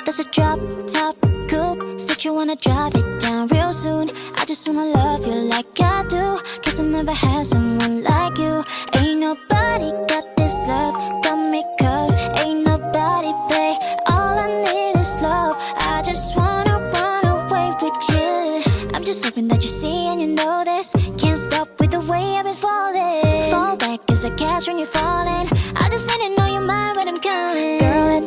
That's a drop top coupe. Said you wanna drive it down real soon. I just wanna love you like I do, 'cause I never had someone like you. Ain't nobody got this love, got me covered. Ain't nobody pay, all I need is love. I just wanna run away with you. I'm just hoping that you see and you know this. Can't stop with the way I've been falling. Fall back as I catch when you're falling. I just need to know you're mine when I'm calling. Girl,